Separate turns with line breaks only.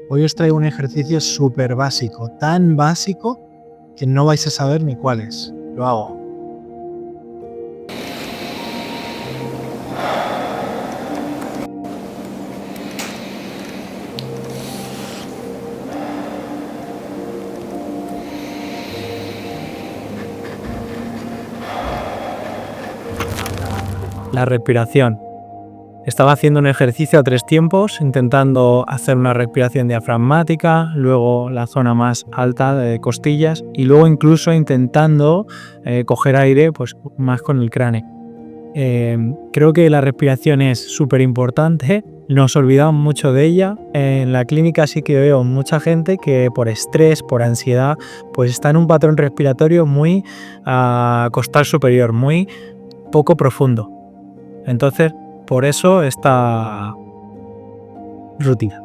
Hoy os traigo un ejercicio súper básico, tan básico que no vais a saber ni cuál es. Lo hago.
La respiración. Estaba haciendo un ejercicio a 3 tiempos, intentando hacer una respiración diafragmática, luego la zona más alta de costillas y luego incluso intentando coger aire pues, más con el cráneo. Creo que la respiración es súper importante, nos olvidamos mucho de ella. En la clínica sí que veo mucha gente que por estrés, por ansiedad, pues está en un patrón respiratorio muy costal superior, muy poco profundo. Entonces, por eso esta rutina.